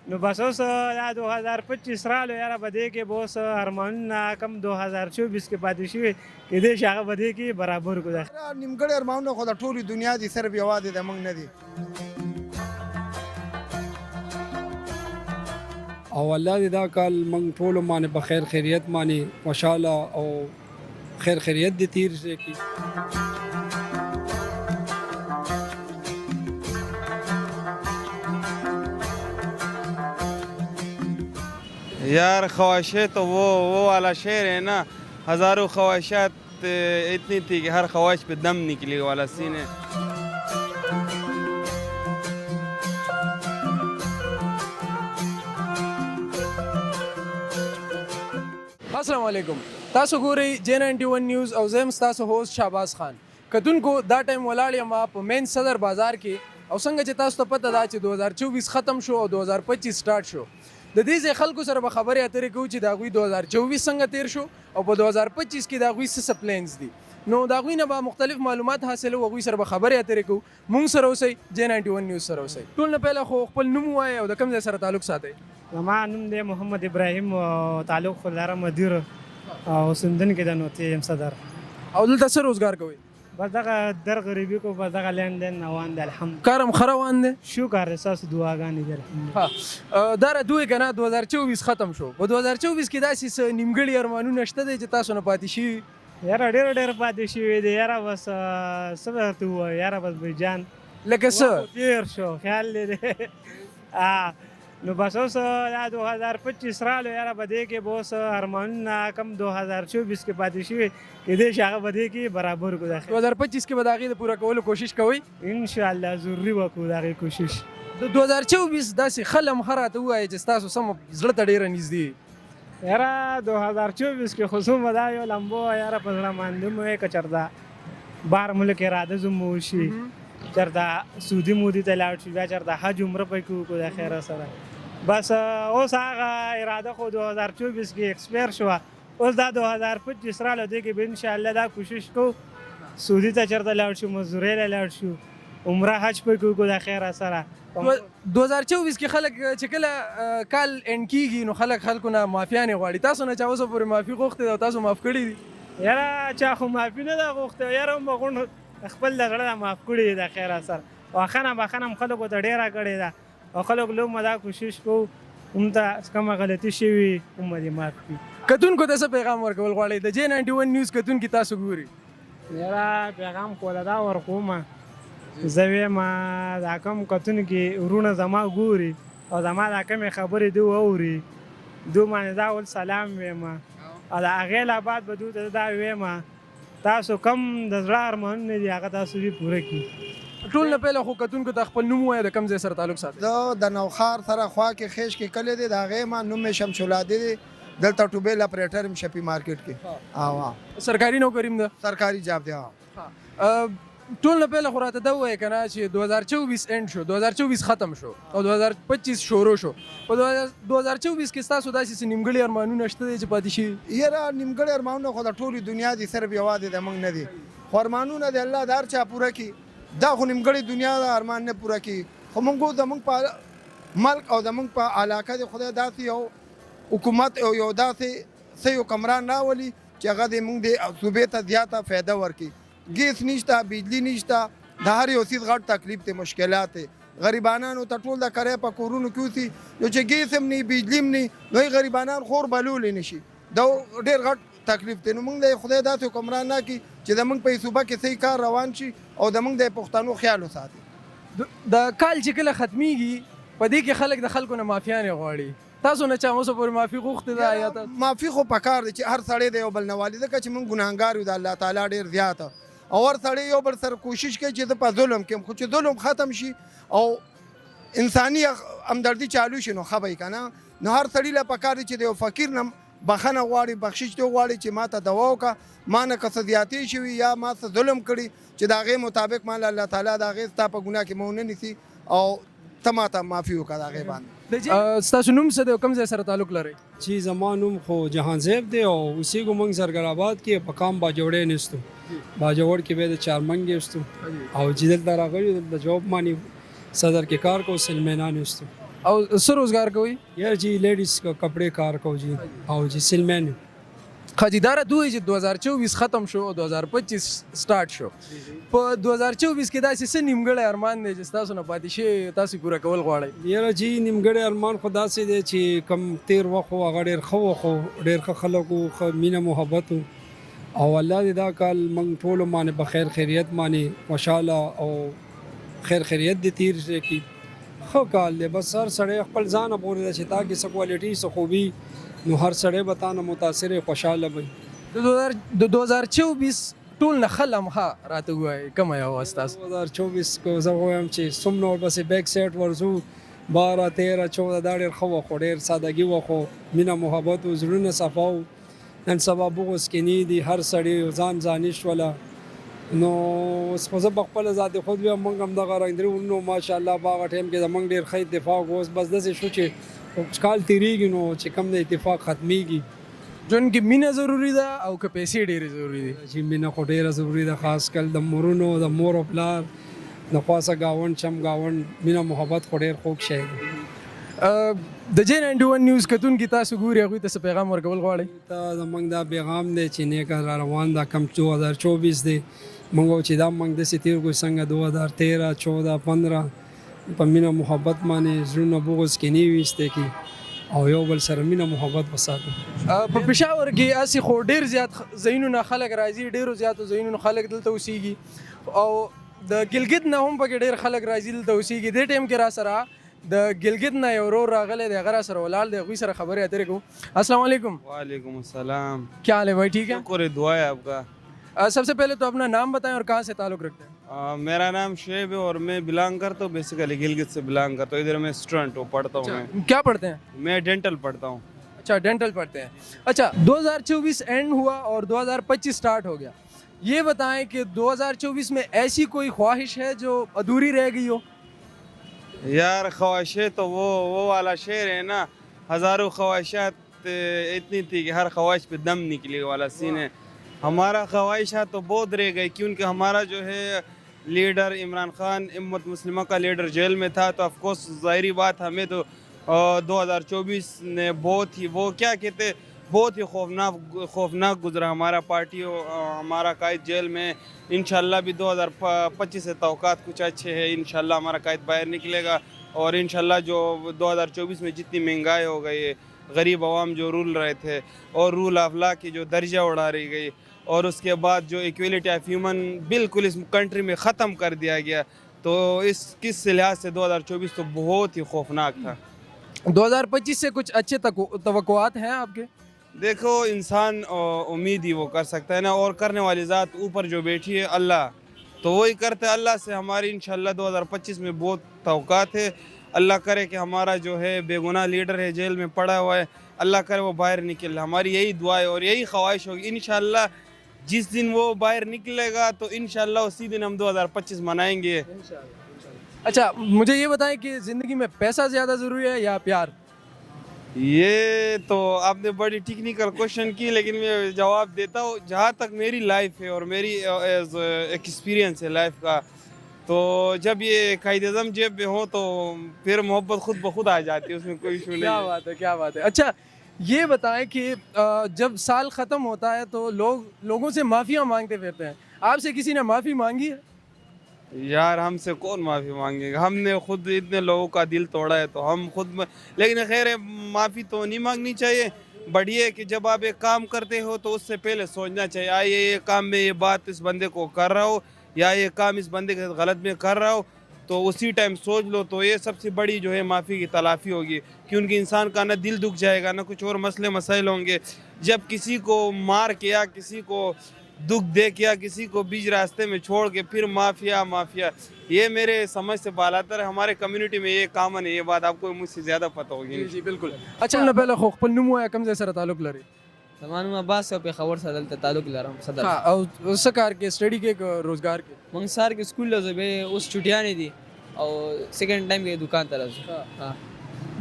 نو بس اوس دا 2025 رالو یاره به دې کې به اوس ارمانونه کم 2024 کې پاتې شوي کېدای شي هغه به دې کې برابر کړو. نیمګړي ارمانونه خو د ټولې دنیا دي، صرف یوازې د موږ نه دي. او الله دې دا کال موږ ټولو باندې په خیر خیریت باندې خوشحاله او خیر خیریت دې تیر شي کی. یار خواہشیں تو وہ والا شعر ہے نا، ہزاروں خواہشات اتنی تھی کہ ہر خواہش پہ دم نکلی والا سین ہے. السلام علیکم، تاسو ګورئ J91 نیوز او زه یم ستاسو هوست شهباز خان. کتونکو دا ټایم ولاړ یم په مین صدر بازار کې او څنګه چې تاسو ته پته ده چې 2024 ختم شو او 2025 سٹارټ شو. د دې ځای خلکو سره به خبرې اترې کوو چې د هغوی 2024 څنګه تیر شو او په 2025 کې د هغوی څه پلانز دي. نو د هغوی نه به مختلف معلومات حاصلو، هغوی سره به خبرې اترې کوو. مونږ سره اوسئ، J91 نیوز سره اوسئ. ټول نه پهله خو خپل نوم ووایئ او د کوم ځای سره تعلق ساتئ. زما نوم دی محمد ابراهیم او تعلق خو لاره مدیر او سندن کې د نوتې یم صدر. او دلته څه روزګار کوئ؟ بس دغه در غریبي کو بس دغه لین دین روان دی الحمد. کار هم ښه روان دی؟ شکر ستاسو دعاګانې دي الحمد. دا راته که نه 2024 ختم شو، په 2024 کې داسې څه نیمګړي ارمانونه شته دی چې تاسو نه پاتې شوي؟ یاره ډېر پاتې شوي دي یاره، بس څه به درته ووایو یاره، بس بېجان لکه څه؟ تېر شو خیال دې دی. نو بس اوس دا 2025 رالو یاره به دې کې به اوس ارمانونه کم 2024 کې پاتې شوي کېدای شي هغه به دې کې برابر کړو. 2025 کې به د هغې د پوره کولو کوشش کوئ؟ انشاءالله ضروري وکړو د هغې کوشش. د 2024 داسې ښه لمحه راته ووایئ چې ستاسو سمه زړه ته ډېره نږدې. یاره 2024 کې خو څومره دا یو لمبو یاره په زړه باندې مو وی که چېرته بهر ملک اراده زموږ وشي، چېرته سعودي مودي ته لاړ شو، بیا چېرته حج عمره پکې وکړو د خیره سره. بس اوس هغه اراده خو 2024 کې ایکسپایر شوه، اوس دا 2025 راله دی کې به انشاءالله دا کوشش کوو سعودي ته چېرته لاړ شو، مزدورۍ ته لاړ شو، عمره حج پکې وکړو د خیره سره. 2024 کې خلک چې کله کال اینډ کېږي نو خلکو نه معافیانې غواړي. تاسو نه چا اوسه پورې معافي غوښتې ده او تاسو معاف کړي دي؟ یاره چا خو معافي نه ده غوښتې، یاره هم غونډ خپل د زړه نه معاف کړي دي د خیره سره. بخښنه هم خلکو ته ډېره کړې ده او خلک لږ دا کوشش کوو هم ته کومه غلطي شوي هم دې معاف کړي. کتونکو ته څه پیغام ورکول غواړئ؟ د J91 نیوز کتونکي تاسو ګوري. یاره پیغام خو له دا ورکومه، زه ویم دا کوم کتونکي ورونه زما ګوري او زما دا کومې خبرې دوی واوري، دوی باندې دا اول سلام ویم او د هغې نه بعد به دوی ته دا ویم تاسو کم د زړه ارمانونه دي هغه تاسو دې پوره کړي. ټول نه پهله خو کتونکو ته خپل نوم ووایه، د کوم ځای سره تعلق ساتئ؟ زه د نوخار سره خوا کې خیش کې کلی دی، د هغې ما نوم مې شمشولادي دی، دلته ټوبیل اپریټر یم شپي مارکیټ کې. سرکاري نوکري م ده؟ سرکاري جاب دی. ټول نه پهله خو راته دا ووایه که نه چې 2024 اینډ شو، 2024 ختم شو او 2025 شروع شو. په 2024 کې ستاسو داسې څه نیمګړي ارمانونه شته دی چې پاتې شوي؟ یاره نیمګړي ارمانونه خو د ټولې دنیا دي، صرف یوازې د موږ نه دي. خو ارمانونه د الله د هر چا پوره کړي، دا خو نیمګړې دنیا د ارمان نه پوره کړي. خو موږ زموږ په ملک او زموږ په علاقه د خدای داسې یو حکومت او یو داسې څه یو کمران راولي چې هغه د موږ د صوبې ته زیاته فایده ورکړي. ګیس نشته، بجلی نشته، د هر یو څیز غټ تکلیف دی، مشکلات دی. غریبانانو ته ټول د کرایه په کورونو کې اوسي، نو چې ګیس هم نه بجلی هم نه، نو غریبانان خور بلولی نشي، دا ډېر غټ تکلیف دی. نو موږ د خدای داسې حکمران راکړي چې زموږ په صوبه کې صحیح کار روان شي او زموږ د پښتنو خیال وساتي. د کال چې کله ختمیږي په دې کې خلک د خلکو نه معافیانې غواړي. تاسو نه چا اوسه پورې معافي غوښتې ده؟ یا معافي خو پکار دی چې هر سړی د یو بل نه والي، ځکه چې موږ ګناهګار یو د الله تعالی ډېر زیاته، او هر سړی یو بل سره کوشش کوي چې زه په ظلم کړم، خو چې ظلم ختم شي او انساني همدردي چالو شي نو ښه به وي که نه. نو هر سړي له پکار دی چې د یو فقیر نه بخښنه غواړي، بخشش دې غواړي چې ما ته دوا وکړه، ما نه که څه زیاتې شوي یا ما څه ظلم کړي چې د هغې مطابق ما الله تعالی د هغې ستا په ګناه کې مو ونه نیسي او ته ما ته معافي وکړه د هغې باندې. ستاسو نوم څه دی او کوم ځای سره تعلق لرئ؟ چې زما نوم خو جهان زیب دی او اوسېږو موږ زرګرآباد کې په کام باجوړی نستو. باجوړ کې به د چارمنګ استو او چې دلته راغلي دلته جواب باندې صدر کې کار کو سلمینا نستو. او څه روزګار کوي؟ یار جی لیڈیز کا کپڑے کار کو جی او جی سلمین خاجیدار دوی چې 2024 ختم شو او 2025 سٹارټ شو په 2024 کې داسې څه نیمګړی ارمان دی چې تاسو نه پاتې شي تاسو پوره کول غواړئ؟ یار جی نیمګړی ارمان خدا سي دی چې کم تیر وخت هغه ډېر ښه وخت ډېر ښه خلک وو ښه مینه محبت او الله دې دا کال موږ ټولو باندې په خیر خیریت باندې خوشحاله او خیر خیریت دې تیر شي کی ښه کال دی بس هر سړی خپل ځان پورې ده چې تا کې څه کوالټي څه خوبي نو هر سړی به تا نه متاثر خوشحاله وي. د 2024 ټول نه ښه لمحه راته ووایئ کومه یوه وه ستاسو؟ 2024 کو زه وایم چې څومره ورپسې بیک سیټ ورځو 12 13 14 دا ډېر ښه وخت و ډېر سادګي وخت و مینه محبت و زړونه صفا و. نن سبا بغض کینې دي هر سړی ځان ځاني شوله نو اوس خو زه په خپله ذات خود بیا موږ هم دغه رنګ درې ورونو ماشاءالله په هغه ټایم کې زموږ ډېر ښه اتفاق و اوس بس داسې شو چې کال تیریږي نو چې کم د اتفاق ختمیږي ژوند کې مینه ضروري ده او که پیسې ډېرې ضروري دي؟ چې مینه خو ډېره ضروري ده خاص کل د مورونو د مور او پلار د خواسه ګاونډ چم ګاونډ مینه محبت خو ډېر خوږ شی دی. د جے 91 نیوز کتونکي تاسو ګوري هغوی ته څه پیغام ورکول غواړئ؟ ته زموږ دا پیغام دی چې نیکه را روان دا کم 2024 دی موږ چې دا موږ داسې تېر کړو څنګه 2013 14 15 په مینه محبت باندې زړونه بغض کینې ویستې کی او یو بل سره مینه محبت وساتو. په پېښور کې هسې خو ډېر زیات ځایونو خلک راځي ډېرو زیاتو ځایونو خلک دلته اوسېږي او د ګلګت نه هم پکې ډېر خلک راځي دلته اوسېږي. دې ټایم کې را سره د ګلګت نه یو ورور راغلی دی هغه را سره ولاړ دی هغوی سره خبرې اترې کوو. السلام علیکم. وعلیکم السلام. کیا حال ہے بھائی ٹھیک ہے؟ شکر دعا ہے آپ کا. سب سے پہلے تو اپنا نام بتائیں اور کہاں سے تعلق رکھتے ہیں؟ میرا نام شعیب ہے اور میں بلانگ کرتا ہوں بیسیکلی گلگت سے بلانگ کرتا ہوں. ادھر میں اسٹوڈنٹ ہوں پڑھتا ہوں. میں کیا پڑھتے ہیں؟ میں ڈینٹل پڑھتا ہوں. اچھا ڈینٹل پڑھتے ہیں. اچھا 2024 اینڈ ہوا اور 2025 سٹارٹ ہو گیا. یہ بتائیں کہ 2024 میں ایسی کوئی خواہش ہے جو ادھوری رہ گئی ہو؟ یار خواہشیں تو وہ والا شعر ہے نا ہزاروں خواہشات اتنی تھی کہ ہر خواہش پہ دم نکلے والا سین ہے. ہمارا خواہشات تو بہت رہ گئی کیونکہ ہمارا جو ہے لیڈر عمران خان امت مسلمہ کا لیڈر جیل میں تھا تو آف کورس ظاہری بات ہمیں تو 2024 نے بہت ہی وہ کیا کہتے بہت ہی خوفناک گزرا ہمارا پارٹی ہمارا قائد جیل میں. انشاءاللہ بھی 2025 سے توقعات کچھ اچھے ہیں. انشاءاللہ ہمارا قائد باہر نکلے گا اور انشاءاللہ جو 2024 میں جتنی مہنگائی ہو گئی ہے غریب عوام جو رول رہے تھے اور رول آف لا کی جو درجہ اڑا رہی گئی اور اس کے بعد جو ایکویلٹی آف ہیومن بالکل اس کنٹری میں ختم کر دیا گیا تو اس کس لحاظ سے 2024 تو بہت ہی خوفناک تھا. 2025 سے کچھ اچھے توقعات ہیں آپ کے؟ دیکھو انسان امید ہی وہ کر سکتا ہے نا اور کرنے والی ذات اوپر جو بیٹھی ہے اللہ تو وہی کرتا ہے. اللہ سے ہماری انشاءاللہ 2025 میں بہت توقعات ہے. اللہ کرے کہ ہمارا جو ہے بے گناہ لیڈر ہے جیل میں پڑا ہوا ہے اللہ کرے وہ باہر نکل. ہماری یہی دعا ہے اور یہی خواہش ہوگی انشاءاللہ جس دن وہ باہر نکلے گا تو انشاءاللہ اسی دن ہم 2025 منائیں گے. اچھا مجھے یہ بتائیں کہ زندگی میں پیسہ زیادہ ضروری ہے یا پیار؟ یہ تو آپ نے بڑی ٹیکنیکل کوشچن کی لیکن میں جواب دیتا ہوں. جہاں تک میری لائف ہے اور میری ایکسپیرینس ہے لائف کا تو جب یہ قائد اعظم جیب میں ہو تو پھر محبت خود بخود آ جاتی ہے اس میں کوئی ایشو نہیں. کیا بات ہے کیا بات ہے. اچھا یہ بتائیں کہ جب سال ختم ہوتا ہے تو لوگوں سے معافیاں مانگتے پھرتے ہیں. آپ سے کسی نے معافی مانگی ہے؟ یار ہم سے کون معافی مانگے گا. ہم نے خود اتنے لوگوں کا دل توڑا ہے تو ہم خود لیکن خیر ہے معافی تو نہیں مانگنی چاہیے. بٹ یہ کہ جب آپ ایک کام کرتے ہو تو اس سے پہلے سوچنا چاہیے یہ کام میں یہ بات اس بندے کو کر رہا ہو یا یہ کام اس بندے کے غلط میں کر رہا ہو تو اسی ٹائم سوچ لو تو یہ سب سے بڑی جو ہے معافی کی تلافی ہوگی. کیونکہ انسان کا نہ دل دکھ جائے گا نہ کچھ اور مسئلے مسائل ہوں گے. جب کسی کو مار کے یا کسی کو دکھ دے کے یا کسی کو بیچ راستے میں چھوڑ کے پھر مافیا یہ میرے سمجھ سے بالاتر ہے. ہمارے کمیونٹی میں یہ کامن ہے. یہ بات آپ کو مجھ سے زیادہ پتہ ہوگی. جی بالکل. اچھا نه پہله خو خپل نوم وایا کوم ځای سره تعلق لري؟ زمانو عباس او پېښور سره دلته تعلق لرم صدر. او څه کار کې سټډي کې روزګار کې؟ موږ سار کې سکول لزه به اوس چټیانې دي او سیکنډ ټایم کې دکان ته راځو.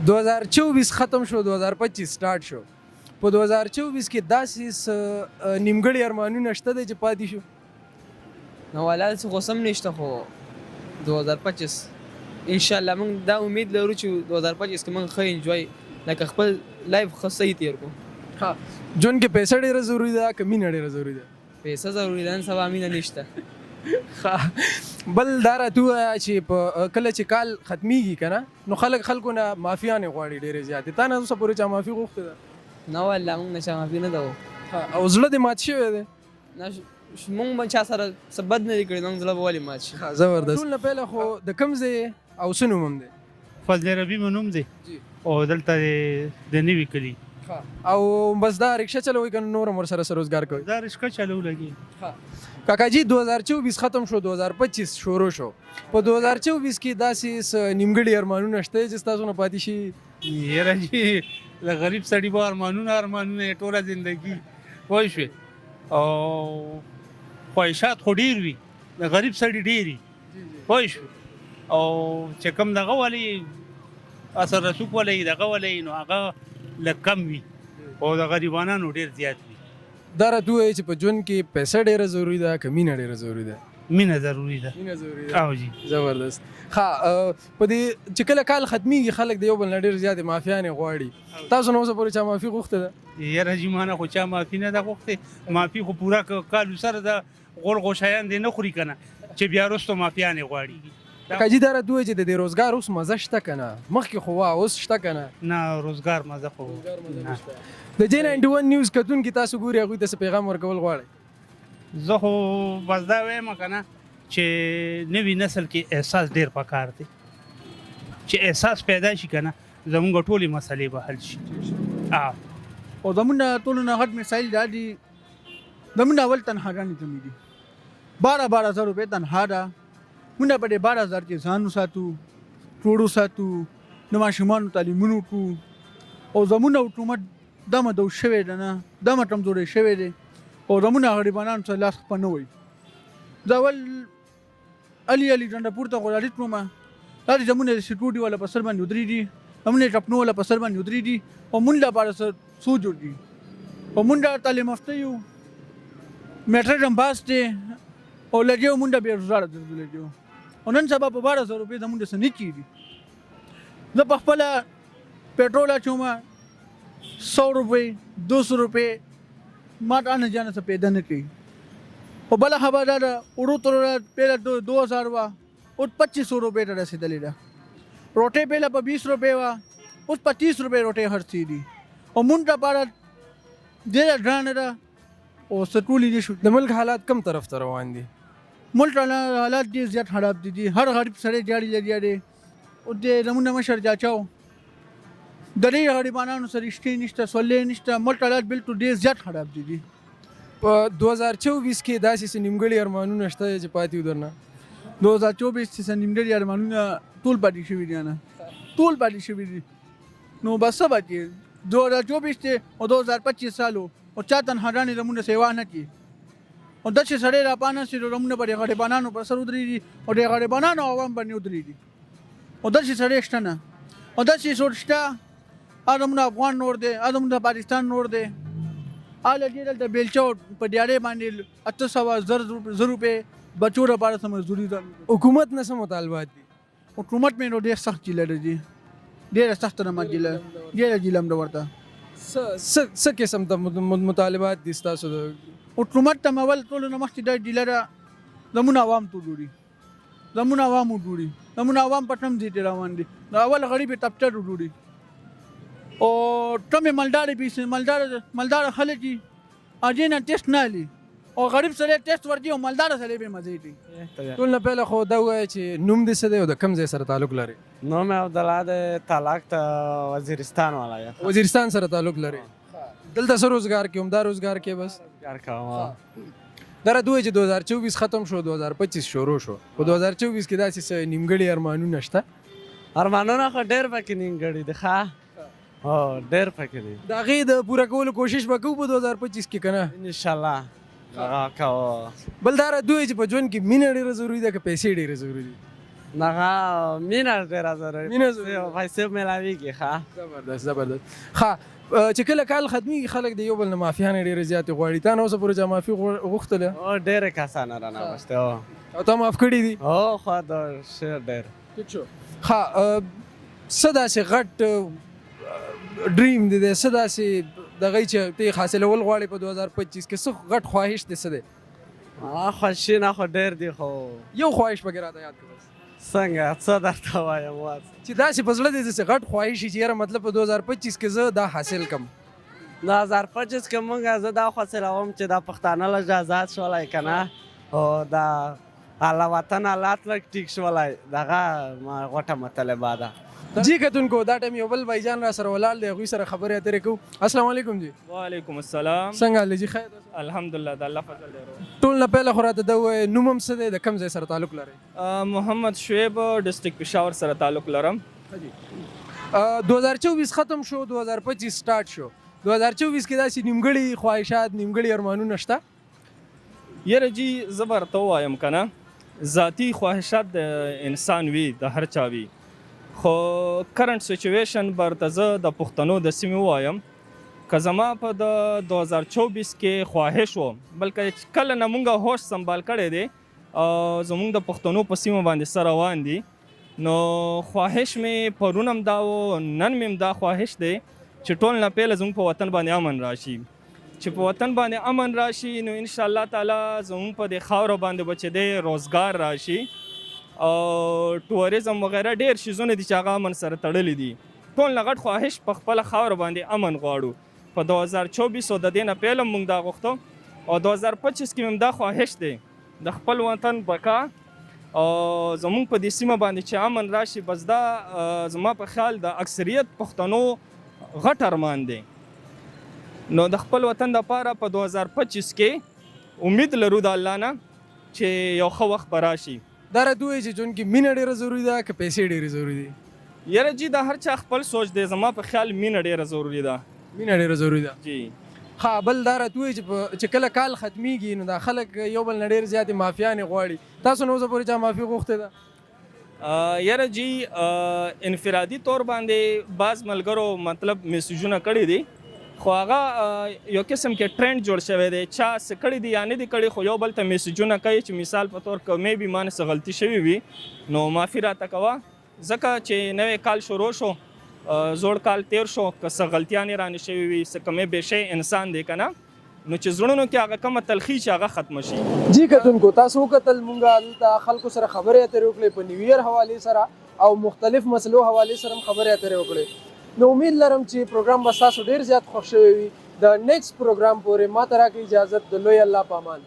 2024 ختم شو 2025 سٹارټ شو. په 2024 کې داسې نیمګړي ارمانونه شته دی چې پاتې شو؟ نو ولال څه خو سم نشته خو 2025 ان شاء الله موږ دا امید لرو چې 2025 کې موږ ښه انجوای لکه خپل لایف ښه صحیح تیر کړو. ها ژوند کې پیسې ډېره ضروری ده که مینه ډېره ضروری ده؟ پیسې ضروري ده، نن سبا مینه نشته. بل دا راته ووایه چې په کله چې کال ختمیږي که نه نو خلکو نه معافیانې غواړي ډېرې زیاتې. تا نه اوسه پورې چا معافي غوښتې ده؟ نه والله موږ نه چا معافي نه ده. او زړه دې مات شوی دی؟ نه موږ به چا سره څه بد نه دي کړي، زموږ زړه به ولې مات شي. زبردست. ټول نه پهله خو د کوم ځای او څه نوم هم دی؟ فضل ربی مې نوم دی او دلته د نوي کلي. او بس دا رکشا چلوئ که نور هم ورسره څه روزګار کوئ؟ دا رشکه چلو لګي. کاکا جی 2024 ختم شو 2025 شروع شو. په 2024 کې داسې څه نیمګړي ارمانونه شته چې ستاسو نه پاتې شي؟ یاره جی د غریب سړي به ارمانونه ټوله زندګي پوه شوې او خواهشات خو ډېر وي، د غریب سړي ډېر پوه شوې او چې کوم دغه ولې اثر رسوک ولې دغه ولې نو هغه لږ کم وي او د غریبانو ډېر زیات وي. دا راته ووایي چې په ژوند کې پیسه ډېره ضروري ده که مینه ډېره ضروري ده؟ مینه ضروري ده. مینه ضروري ده. او جی زبردست. ها په دې چې کله کال ختمیږي خلک د یو بل نه ډېر زیاتې معافیانې غواړي. تاسو نه اوسه پورې چا معافي غوښتې ده؟ یاره جی ما نه خو چا معافي نه ده غوښتې. معافي خو پوره کال سره د غول غوشایان دی نه خوري که نه چې بیا وروسته معافیانې غواړي. کاکا جي دا راته ووایي چې د دې روزګار اوس مزه شته که نه؟ مخکې خو وا اوس شته که نه؟ نه روزګار مزه خو نه. د J91 نیوز کتونکي تاسو ګوري هغوی ته څه پیغام ورکول غواړئ؟ زه خو بس دا وایم که نه چې نوي نسل کې احساس ډېر پکار دی. چې احساس پیدا شي که نه زمونږ ټولې مسلې به حل شي. او زمونږ ټولو نه غټ مسایل دا دي، زمونږ اول تنخواګانې کمې دي. 12,000 روپۍ تنخوا ده. مونږ په دې 12,000 کې ځان وساتو، ټوړ وساتو، د ماشومانو تعلیمونه وکړو. او زمونږ حکومت دا مدو شوی ده نه، دا کمزوری شوی دی او زمونږ غریبانو څخه لاس خپه نه وایي. زه اول علي ډنډه پورته غوړالي کړم، دا د زمونږ د سکیورټي والا په سر باندې ودرېږي، زمونږ د ټپنو والا په سر باندې ودرېږي او مونږ لپاره څه جوړ دي. او مونږ تعلیم یافته یو، میټرک هم پاس دی او لګیو مونږ بېروزګاره ګرځېدلي یو. او نن سبا په 12,000 روپۍ زمونږ څه نه کېږي. زه په خپله پټرول اچوم 100 روپۍ 200 روپۍ ما ته آنه جانه څه پیدا نه کوي. او بله خبره دا ده وړو تروره پهله 2,000 وه اوس 2,500 روپۍ ته رسېدلې ده. روټۍ پهله په 20 روپۍ وه اوس په 30 روپۍ روټۍ خرڅېږي. او مونږ لپاره ډېره ګرانه ده او څه ټولې نه شو. د ملک حالات کم طرف ته روان دي؟ ملک حالات ډېر زیات خراب دي. هر غریب سړی جاړي لګیا دی. او د زمونږ مشر چاچا د ډېرو غریبانو سره رښتې نشته، سولې نشته. ملک حالات بلکل ډېر زیات خراب دي. په 2024 کې داسې څه نیمګړي ارمانونه شته چې پاتې وو درنه؟ 2024 کې څه نیمګړي ارمانونه ټول پاتې شوي دي نه، ټول پاتې شوي دي. نو بس څه به کړي؟ 2024 دی او 2025 سال و او چا تنخواګانې زمونږ سیوا نه کړي. او داسې سړی راپانه شي زمونږ به د غریبانو پر سر ودرېږي او د غریبانو عوام باندې ودرېږي. او داسې سړی شته نه. او داسې څوک شته زمونږ افغان نور دی، زمونږ پاکستان نور دی. لګي دلته بیلچه په ډیارې باندې 800 روپۍ بچو لپاره څه مزدوري ده. حکومت نه څه مطالبات دي؟ حکومت مې نو ډېر سخت جیله دی، ډېره سخته نمت جیله، ډېره جیله هم ده ورته. څه قسم ته مطالبات دي ستاسو؟ حکومت ته اول ټولو نه مخکې دا ډیله ده زمونږ عوام ته وګوري، زمونږ عوام وګوري. زمونږ عوام په ټم ځای روان دي. د اول غریب طبقه وګوري او ټمې مالدار خلک دي هغې نه ټیسټ نه اخلي او غریب سړی ټیسټ ورکوي او مالداره سړی بې مزې کوي. ټول نه پهله خو دا ووایه چې نوم دې څه دی او د کوم ځای سره تعلق لري؟ نوم عبدالله د تالاک ته وزیرستان والا یم. وزیرستان سره تعلق لري. دلته څه روزګار کې؟ عمده روزګار کې بس کار کوم. دا راته ووایي چې 2024 ختم شو 2025 شروع شو. په 2024 کې داسې څه نیمګړي ارمانونه شته؟ ارمانونه خو ډېر پکې نیمګړي دي. ښه ډېر پکې دي. د هغې د پوره کولو کوشش به کوو په 2025 کې که نه؟ انشاءالله کوو. بل دا راته ووایي چې په ژوند کې مینه ډېره ضروري ده که پیسې ډېرې ضروري دي؟ نه مینه ډېره ضروري. مینه ضروري. پیسې میلاویږي. ښه زبردست. ښه چې کله کال ختمیږي خلک د یو بل نه معافیانې ډېرې زیاتې غواړي. تا نه اوسه پورې چا معافي غوښتله؟ ډېرې کسانه رانه غوښتې او تا معاف کړي دي؟ خو دا ډېر. ټیک شو. ها څه داسې غټ ډریم دی څه داسې دغه چې ته حاصلول غواړې په 2025 کې څه غټ خواهش دی څه دی خوښي نه خو ډېر دي خو یو خواهش پکې راته یاد کړه څنګه څه درته وایم واس چې داسې په زړه دی چې غټ خواهش چې یاره مطلب په 2025 کې زه دا حاصل کم 2025 کې مونږ زه دا خوښوم چې دا پښتانه لږ آزاد شولی که نه او دا الله وطن حالات لږ ټیک شولی دغه ما غوټه مطلبه ده جی کتونکو دا ټایم یو بل بھائی جان را سره ولاړ دی هغوی سره خبرې اترې کوو السلام علیکم جی وعلیکم السلام څنګه حال دی جی خیر الحمدلله د الله فضل دی ټول نه پهله خو راته دا ووایه نوم هم څه دی د کوم ځای سره تعلق لرئ محمد شعیب ډسټرکټ پېښور سره تعلق لرم 2024 ختم شو 2025 سٹارټ شو 2024 کې داسې نیمګړي خواهشات نیمګړي ارمانونه شته یاره جی زه به درته ووایم که نه ذاتي خواهشات د انسان وي د هر چا وي خو کرنټ سچویشن به درته زه د پښتنو د سیمې ووایم که زما په د 2024 کې خواهش و بلکې کله نه مونږ هوش سنبال کړی دی او زمونږ د پښتنو په سیمه باندې سره روان دي نو خواهش مې پرون هم دا و نن مې هم دا خواهش دی چې ټول نه پهله زموږ په وطن باندې امن راشي چې په وطن باندې امن راشي نو انشاءالله تعالی زموږ په دې خاوره باندې به چې دی روزګار راشي او ټوریزم وغیره ډېر شیزونه دي چې هغه امن سره تړلي دي ټول نه غټ خواهش په خپله خاوره باندې امن غواړو په 2024 او د دې نه پهله موږ دا غوښتو او 2025 کې هم دا خواهش دی د خپل وطن بقا او زموږ په دې سیمه باندې چې امن راشي بس دا زما په خیال د اکثریت پښتنو غټ ارمان دی نو د خپل وطن دپاره په 2025 کې امید لرو د الله نه چې یو ښه وخت به راشي دا راته ووایي چې ژوند کې مینه ډېره ضروري ده که پیسې ډېرې ضروري دي یاره جی د هر چا خپل سوچ دی زما په خیال مینه ډېره ضروري ده مینه ډېره ضروري ده جی ها بل دا راته ووایي چې کله کال ختمیږي نو دا خلک یو بل نه ډېر زیاتې مافیانې غواړي تاسو نه اوسه پورې چا مافي غوښتې ده یاره جی انفرادي طور باندې بعض ملګرو مطلب میسیجونه کړي دي خو هغه یو قسم کې ټرینډ جوړ شوی دی چا څه کړي دي یا نه دي کړي خو یو بل ته میسیجونه کوي چې مثال په طور که مې بي ما نه څه غلطي شوې وي نو معافي راته کوه ځکه چې نوی کال شروع شو زوړ کال تیر شو که څه غلطیانې رانې شوې وي څه کمې بېشی انسان دی که نه نو چې زړونو کې هغه کومه تلخي چې هغه ختمه شي جی کتونکو تاسو وکتل مونږ دلته خلکو سره خبرې اترې وکړې په نیو اییر حوالې سره او مختلف مسلو حوالې سره هم خبرې اترې وکړې نو امید لرم چې پروګرام به ستاسو ډېر زیات خوښ شوی وي د نیکسټ پروګرام پورې ما ته راکړئ اجازت د لوی الله په امان